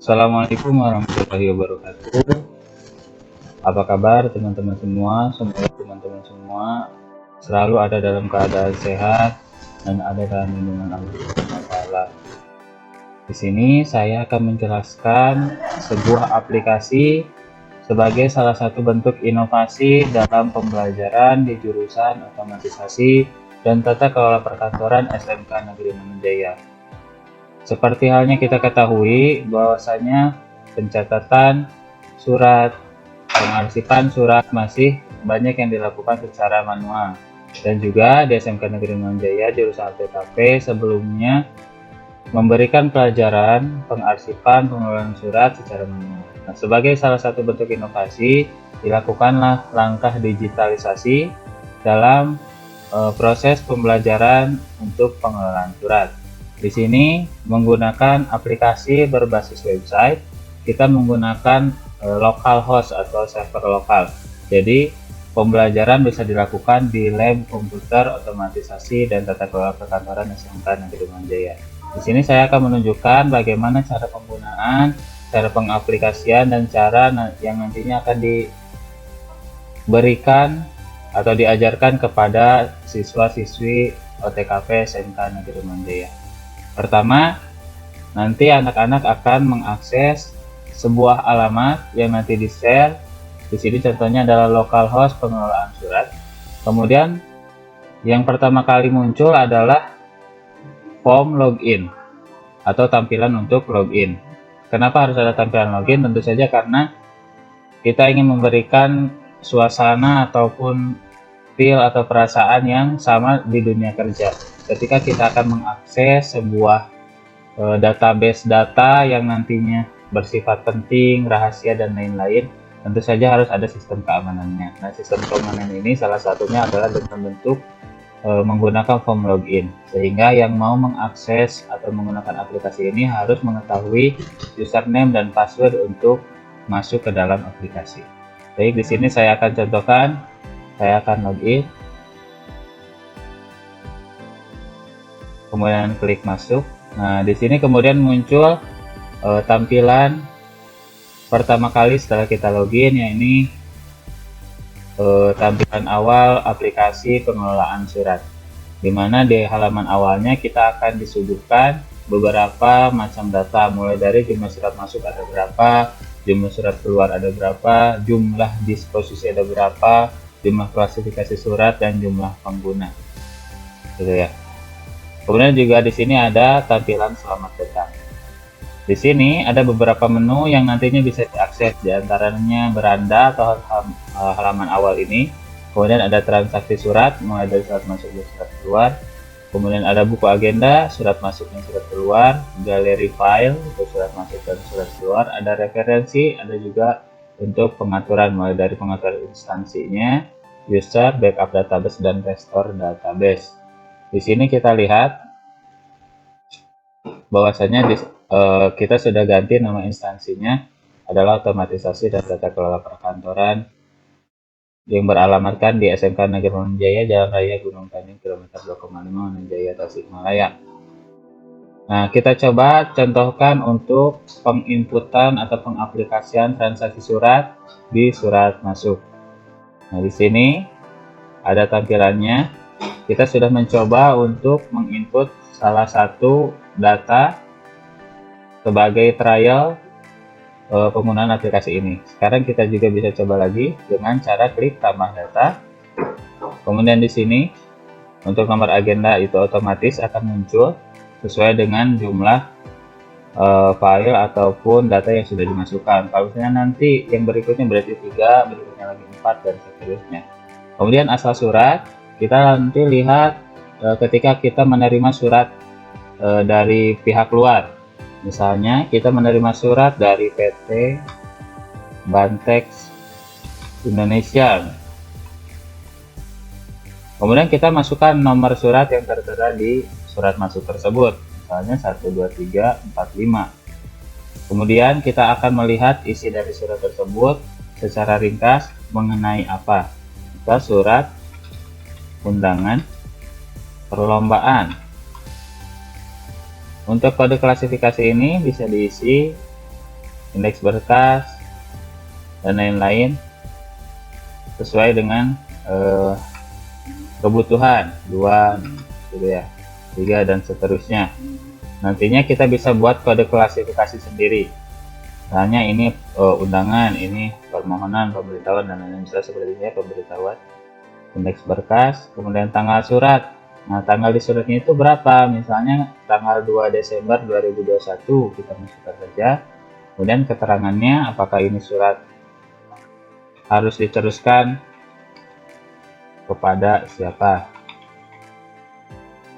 Assalamualaikum warahmatullahi wabarakatuh. Apa kabar teman-teman semua? Semoga teman-teman semua selalu ada dalam keadaan sehat dan ada dalam lindungan Allah Subhanahu wa Ta'ala. Di sini saya akan menjelaskan sebuah aplikasi sebagai salah satu bentuk inovasi dalam pembelajaran di jurusan otomatisasi dan tata kelola perkantoran SMK Negeri Manunjaya. Seperti halnya kita ketahui bahwasanya pencatatan surat, pengarsipan surat masih banyak yang dilakukan secara manual, dan juga di SMK Negeri Manunjaya jurusan PKP sebelumnya memberikan pelajaran pengarsipan pengelolaan surat secara manual. Nah, sebagai salah satu bentuk inovasi, dilakukanlah langkah digitalisasi dalam proses pembelajaran untuk pengelolaan surat. Di sini menggunakan aplikasi berbasis website, kita menggunakan localhost atau server lokal. Jadi pembelajaran bisa dilakukan di lab komputer otomatisasi dan tata kelola perkantoran SMK Negeri Manunjaya. Di sini saya akan menunjukkan bagaimana cara penggunaan, cara pengaplikasian, dan cara yang nantinya akan diberikan atau diajarkan kepada siswa-siswi OTKP SMK Negeri Manunjaya. Pertama, nanti anak-anak akan mengakses sebuah alamat yang nanti di-share. Di sini contohnya adalah localhost pengelolaan surat. Kemudian yang pertama kali muncul adalah form login atau tampilan untuk login. Kenapa harus ada tampilan login? Tentu saja karena kita ingin memberikan suasana ataupun feel atau perasaan yang sama di dunia kerja. Ketika kita akan mengakses sebuah database data yang nantinya bersifat penting, rahasia, dan lain-lain, tentu saja harus ada sistem keamanannya. Nah, sistem keamanan ini salah satunya adalah dengan bentuk menggunakan form login, sehingga yang mau mengakses atau menggunakan aplikasi ini harus mengetahui username dan password untuk masuk ke dalam aplikasi. Baik, di sini saya akan contohkan, saya akan login. Kemudian klik masuk. Nah, di sini kemudian muncul tampilan pertama kali setelah kita login, yakni tampilan awal aplikasi pengelolaan surat, dimana di halaman awalnya kita akan disuguhkan beberapa macam data, mulai dari jumlah surat masuk ada berapa, jumlah surat keluar ada berapa, jumlah disposisi ada berapa, jumlah klasifikasi surat, dan jumlah pengguna, gitu ya. Kemudian juga di sini ada tampilan selamat datang. Di sini ada beberapa menu yang nantinya bisa diakses, diantaranya beranda atau halaman awal ini. Kemudian ada transaksi surat, mulai dari surat masuk dan surat keluar. Kemudian ada buku agenda, surat masuk dan surat keluar, galeri file untuk surat masuk dan surat keluar, ada referensi, ada juga untuk pengaturan, mulai dari pengaturan instansinya, user, backup database, dan restore database. Di sini kita lihat bahwasanya kita sudah ganti nama instansinya adalah otomatisasi dan tata kelola perkantoran yang beralamatkan di SMK Negeri Manunjaya, Jalan Raya Gunung Tanding, kilometer 2,5 Manunjaya, Tasikmalaya. Nah, kita coba contohkan untuk penginputan atau pengaplikasian transaksi surat di surat masuk. Nah, di sini ada tampilannya. Kita sudah mencoba untuk menginput salah satu data sebagai trial penggunaan aplikasi ini. Sekarang kita juga bisa coba lagi dengan cara klik tambah data. Kemudian di sini untuk nomor agenda itu otomatis akan muncul sesuai dengan jumlah file ataupun data yang sudah dimasukkan. Kalau misalnya nanti yang berikutnya berarti 3, berikutnya lagi 4, dan seterusnya. Kemudian asal surat, kita nanti lihat ketika kita menerima surat dari pihak luar. Misalnya kita menerima surat dari PT Bantex Indonesia. Kemudian kita masukkan nomor surat yang tertera di surat masuk tersebut, misalnya 12345. Kemudian kita akan melihat isi dari surat tersebut secara ringkas mengenai apa. Kita surat undangan perlombaan. Untuk kode klasifikasi ini bisa diisi indeks berkas dan lain-lain sesuai dengan kebutuhan 2 gitu ya, 3 dan seterusnya. Nantinya kita bisa buat kode klasifikasi sendiri. Misalnya ini undangan, ini permohonan, pemberitahuan dan lain-lain. Bisa seperti ini, pemberitahuan, indeks berkas, kemudian tanggal surat. Nah, tanggal di suratnya itu berapa? Misalnya tanggal 2 Desember 2021 kita masukkan saja. Kemudian keterangannya apakah ini surat harus diteruskan kepada siapa,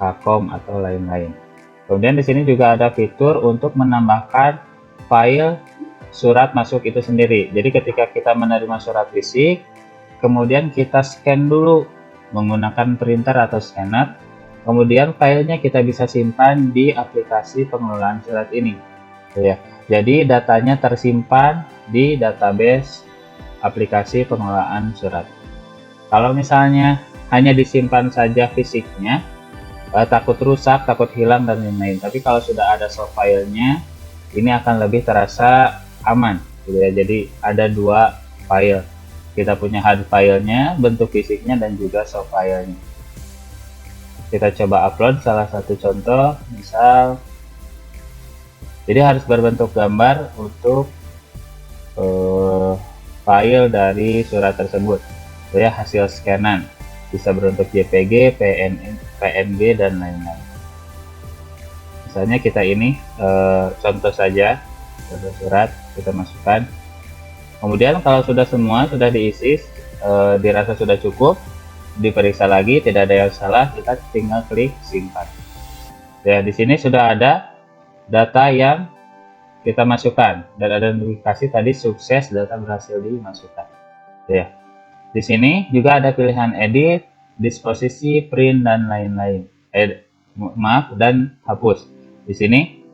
Akom atau lain-lain. Kemudian di sini juga ada fitur untuk menambahkan file surat masuk itu sendiri. Jadi ketika kita menerima surat fisik, kemudian kita scan dulu menggunakan printer atau scanner, kemudian filenya kita bisa simpan di aplikasi pengelolaan surat ini ya. Jadi datanya tersimpan di database aplikasi pengelolaan surat. Kalau misalnya hanya disimpan saja fisiknya, takut rusak, takut hilang dan lain-lain. Tapi kalau sudah ada soft filenya, ini akan lebih terasa aman gitu ya. Jadi ada 2 file, kita punya hard filenya, bentuk fisiknya, dan juga soft filenya. Kita coba upload salah satu contoh, misal jadi harus berbentuk gambar untuk file dari surat tersebut ya, hasil scanan bisa berbentuk JPG, PNG dan lain-lain. Misalnya kita ini contoh saja, contoh surat kita masukkan. Kemudian kalau sudah semua sudah diisi, dirasa sudah cukup, diperiksa lagi tidak ada yang salah, kita tinggal klik simpan. Ya, di sini sudah ada data yang kita masukkan dan ada notifikasi tadi sukses, data berhasil dimasukkan. Ya, di sini juga ada pilihan edit, disposisi, print dan lain-lain. Maaf, dan hapus. Di sini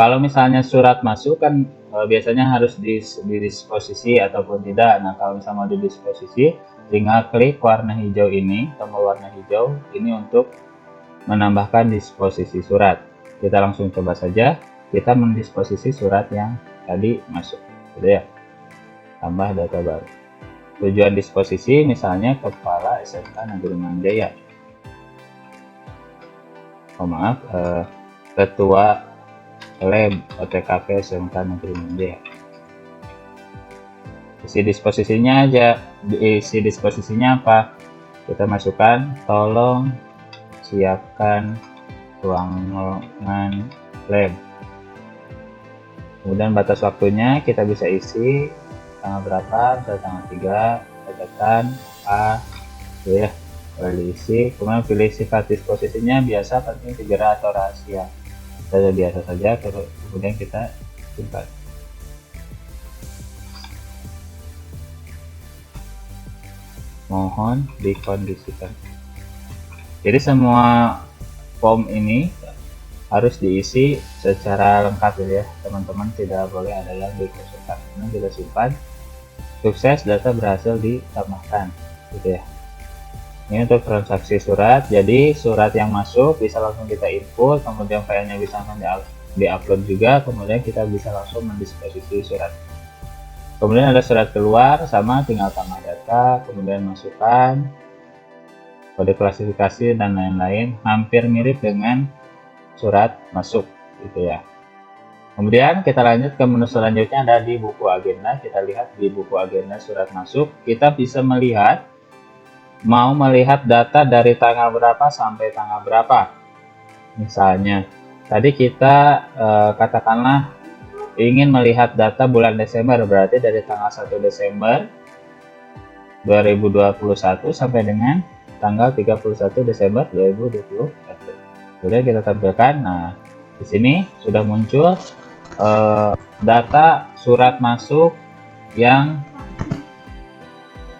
kalau misalnya surat masuk kan biasanya harus di disposisi ataupun tidak. Nah, kalau misalnya mau di disposisi, tinggal klik warna hijau ini, tombol warna hijau ini untuk menambahkan disposisi surat. Kita langsung coba saja, kita mendisposisi surat yang tadi masuk, gitu ya. Tambah data baru. Tujuan disposisi misalnya Kepala SMK Negeri Manjaya. Oh maaf, Ketua Lab OTKP SMK Negeri Manjaya. Isi disposisinya aja, isi disposisinya apa? Kita masukkan, tolong siapkan ruangan lab. Kemudian batas waktunya kita bisa isi tanggal berapa, misalnya tanggal 3, catatan A, ya, boleh diisi. Kemudian pilih sifat disposisinya biasa, penting, segera atau rahasia. Saja biasa saja, kemudian kita simpan. Mohon dikondisikan. Jadi semua form ini harus diisi secara lengkap ya teman-teman, tidak boleh ada yang dikosongkan. Kemudian kita simpan, sukses, data berhasil ditambahkan gitu ya. Ini untuk transaksi surat. Jadi surat yang masuk bisa langsung kita input, kemudian filenya bisa langsung di-upload juga, kemudian kita bisa langsung mendisposisi surat. Kemudian ada surat keluar, sama tinggal tambah data, kemudian masukkan kode klasifikasi dan lain-lain, hampir mirip dengan surat masuk gitu ya. Kemudian kita lanjut ke menu selanjutnya, ada di buku agenda. Kita lihat di buku agenda surat masuk, kita bisa melihat, mau melihat data dari tanggal berapa sampai tanggal berapa. Misalnya tadi kita katakanlah ingin melihat data bulan Desember, berarti dari tanggal 1 Desember 2021 sampai dengan tanggal 31 Desember 2021. Kemudian kita tampilkan. Nah, di sini sudah muncul data surat masuk yang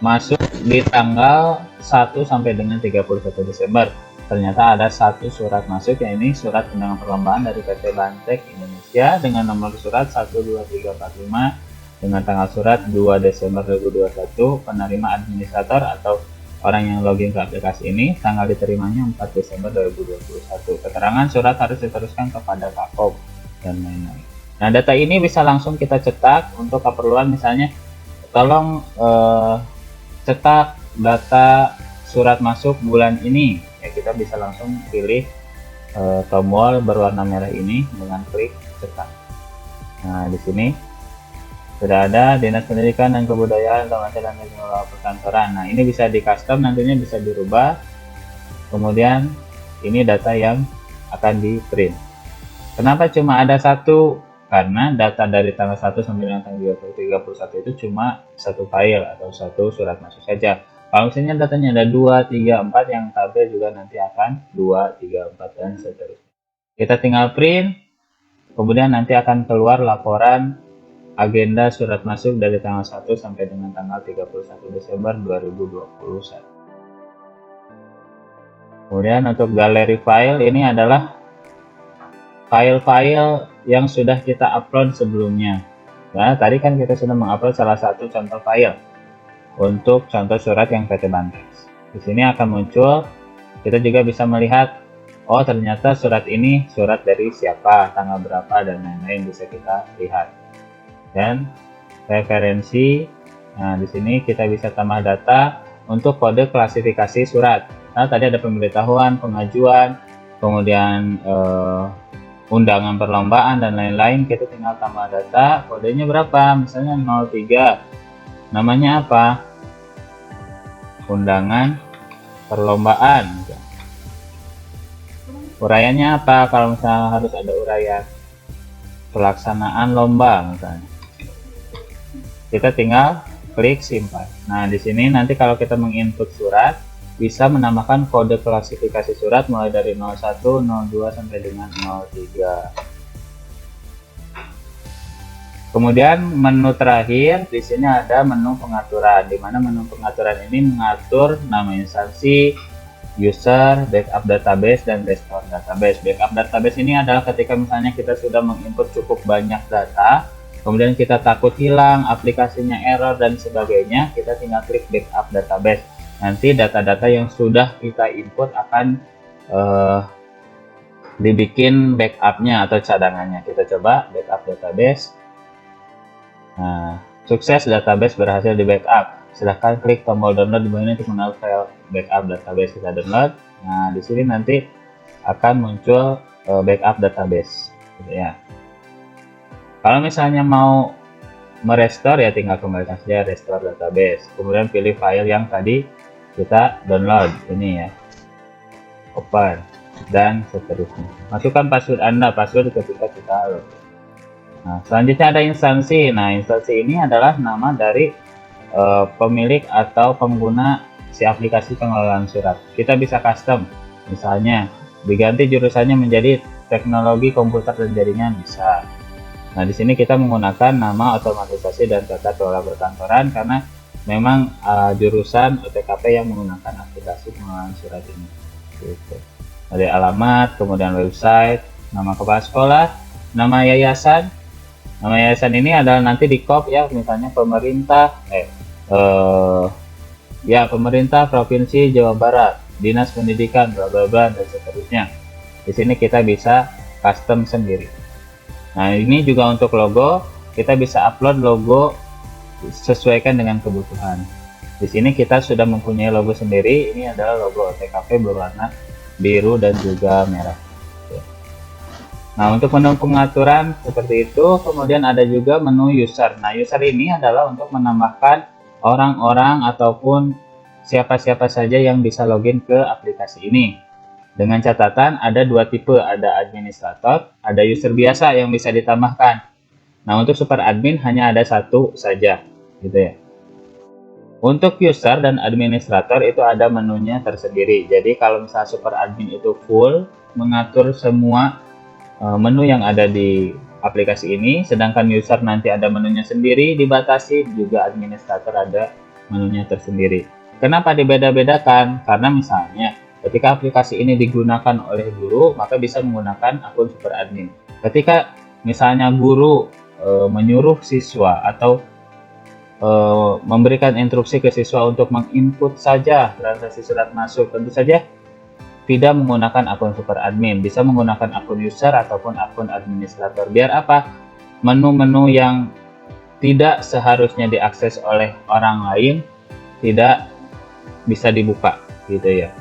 masuk di tanggal 1 sampai dengan 31 Desember. Ternyata ada satu surat masuk, yang ini surat undangan perlombaan dari PT Bantek Indonesia dengan nomor surat 12345 dengan tanggal surat 2 Desember 2021, penerima administrator atau orang yang login ke aplikasi ini, tanggal diterimanya 4 Desember 2021. Keterangan surat harus diteruskan kepada Kakop dan lain-lain. Nah, data ini bisa langsung kita cetak untuk keperluan misalnya tolong cetak data surat masuk bulan ini. Ya, kita bisa langsung pilih tombol berwarna merah ini dengan klik cetak. Nah, di sini sudah ada Dinas Pendidikan dan Kebudayaan Kementerian dan Pengelola Perkantoran. Nah, ini bisa di custom, nantinya bisa dirubah. Kemudian ini data yang akan di print. Kenapa cuma ada satu? Karena data dari tanggal 1 sampai dengan tanggal 31 itu cuma satu file atau satu surat masuk saja. Kalau misalnya datanya ada 2, 3, 4, yang tabel juga nanti akan 2, 3, 4, dan seterusnya. Kita tinggal print, kemudian nanti akan keluar laporan agenda surat masuk dari tanggal 1 sampai dengan tanggal 31 Desember 2021. Kemudian untuk galeri file, ini adalah file-file yang sudah kita upload sebelumnya. Nah, tadi kan kita sudah mengupload salah satu contoh file untuk contoh surat yang PT Bantes. Di sini akan muncul, kita juga bisa melihat, oh ternyata surat ini surat dari siapa, tanggal berapa, dan lain-lain bisa kita lihat. Dan referensi, nah di sini kita bisa tambah data untuk kode klasifikasi surat. Nah, tadi ada pemberitahuan, pengajuan, kemudian undangan perlombaan dan lain-lain. Kita tinggal tambah data, kodenya berapa, misalnya 03, namanya apa, undangan perlombaan, uraiannya apa, kalau misalnya harus ada uraian pelaksanaan lomba misalnya, kita tinggal klik simpan. Nah, di sini nanti kalau kita menginput surat, bisa menambahkan kode klasifikasi surat mulai dari 01, 02 sampai dengan 03. Kemudian menu terakhir di sini ada menu pengaturan, di mana menu pengaturan ini mengatur nama instansi, user, backup database, dan restore database. Backup database ini adalah ketika misalnya kita sudah menginput cukup banyak data, kemudian kita takut hilang, aplikasinya error dan sebagainya, kita tinggal klik backup database. Nanti data-data yang sudah kita input akan dibikin backupnya atau cadangannya. Kita coba backup database. Nah, sukses, database berhasil di backup. Silahkan klik tombol download di bawah ini untuk menaruh file backup database kita download. Nah, di sini nanti akan muncul backup database, gitu ya. Kalau misalnya mau merestore, ya tinggal kembalikan saja restore database. Kemudian pilih file yang tadi kita download, ini ya, open, dan seterusnya. Masukkan password Anda, password ketika kita login. Nah, selanjutnya ada instansi. Nah, instansi ini adalah nama dari pemilik atau pengguna si aplikasi pengelolaan surat. Kita bisa custom, misalnya diganti jurusannya menjadi teknologi komputer dan jaringan, bisa. Nah, di sini kita menggunakan nama otomatisasi dan tata kelola perkantoran karena memang jurusan OTKP yang menggunakan aplikasi pengelolaan surat ini. Gitu. Dari alamat, kemudian website, nama kepala sekolah, nama yayasan. Nama yayasan ini adalah nanti di kop ya, misalnya pemerintah, pemerintah Provinsi Jawa Barat, Dinas Pendidikan, bla bla bla, dan seterusnya. Di sini kita bisa custom sendiri. Nah, ini juga untuk logo, kita bisa upload logo sesuaikan dengan kebutuhan. Di sini kita sudah mempunyai logo sendiri. Ini adalah logo OTKP berwarna biru dan juga merah. Nah, untuk menu pengaturan seperti itu. Kemudian ada juga menu user. Nah, user ini adalah untuk menambahkan orang-orang ataupun siapa-siapa saja yang bisa login ke aplikasi ini. Dengan catatan ada dua tipe, ada administrator, ada user biasa yang bisa ditambahkan. Nah, untuk super admin hanya ada satu saja, gitu ya. Untuk user dan administrator itu ada menunya tersendiri. Jadi kalau misalnya super admin itu full mengatur semua menu yang ada di aplikasi ini, sedangkan user nanti ada menunya sendiri dibatasi, juga administrator ada menunya tersendiri. Kenapa dibeda-bedakan? Karena misalnya ketika aplikasi ini digunakan oleh guru, maka bisa menggunakan akun super admin. Ketika misalnya guru menyuruh siswa atau memberikan instruksi ke siswa untuk menginput saja transaksi surat masuk. Tentu saja tidak menggunakan akun super admin, bisa menggunakan akun user ataupun akun administrator. Biar apa? Menu-menu yang tidak seharusnya diakses oleh orang lain tidak bisa dibuka gitu ya.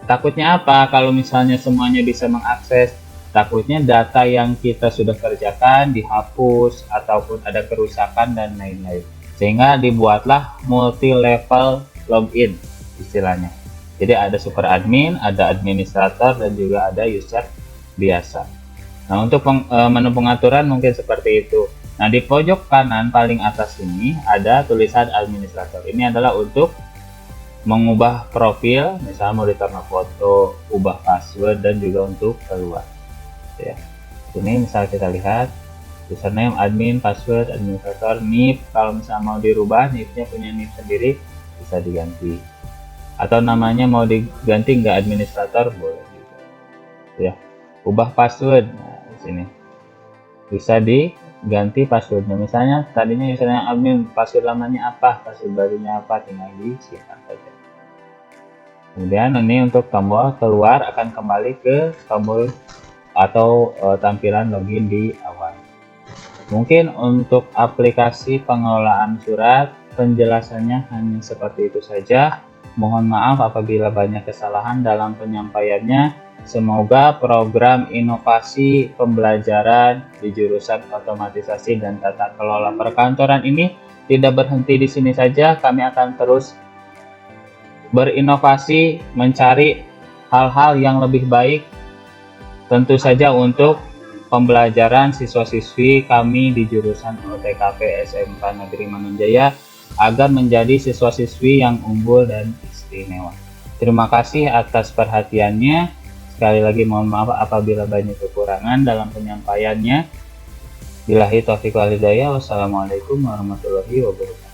Takutnya apa? Kalau misalnya semuanya bisa mengakses, takutnya data yang kita sudah kerjakan dihapus ataupun ada kerusakan dan lain-lain. Sehingga dibuatlah multi level login istilahnya. Jadi ada super admin, ada administrator, dan juga ada user biasa. Nah, untuk menu pengaturan mungkin seperti itu. Nah, di pojok kanan paling atas ini ada tulisan administrator. Ini adalah untuk mengubah profil, misalnya mau ditaruh foto, ubah password, dan juga untuk keluar. Ya. Ini misal kita lihat username admin, password, administrator, NIP. Kalau misalnya mau dirubah, NIP-nya punya NIP sendiri, bisa diganti. Atau namanya mau diganti nggak administrator, boleh juga. Ya. Ubah password. Nah, di sini bisa diganti passwordnya. Misalnya tadinya username admin, password lamanya apa, password barunya apa, tinggal disimpan saja. Kemudian ini untuk tombol keluar akan kembali ke tombol atau tampilan login di awal. Mungkin untuk aplikasi pengelolaan surat penjelasannya hanya seperti itu saja. Mohon maaf apabila banyak kesalahan dalam penyampaiannya. Semoga program inovasi pembelajaran di jurusan otomatisasi dan tata kelola perkantoran ini tidak berhenti di sini saja. Kami akan terus berinovasi, mencari hal-hal yang lebih baik, tentu saja untuk pembelajaran siswa-siswi kami di jurusan OTKP SMK Negeri Mangunjaya agar menjadi siswa-siswi yang unggul dan istimewa. Terima kasih atas perhatiannya. Sekali lagi mohon maaf apabila banyak kekurangan dalam penyampaiannya. Billahi taufiq wal hidayah. Wassalamualaikum warahmatullahi wabarakatuh.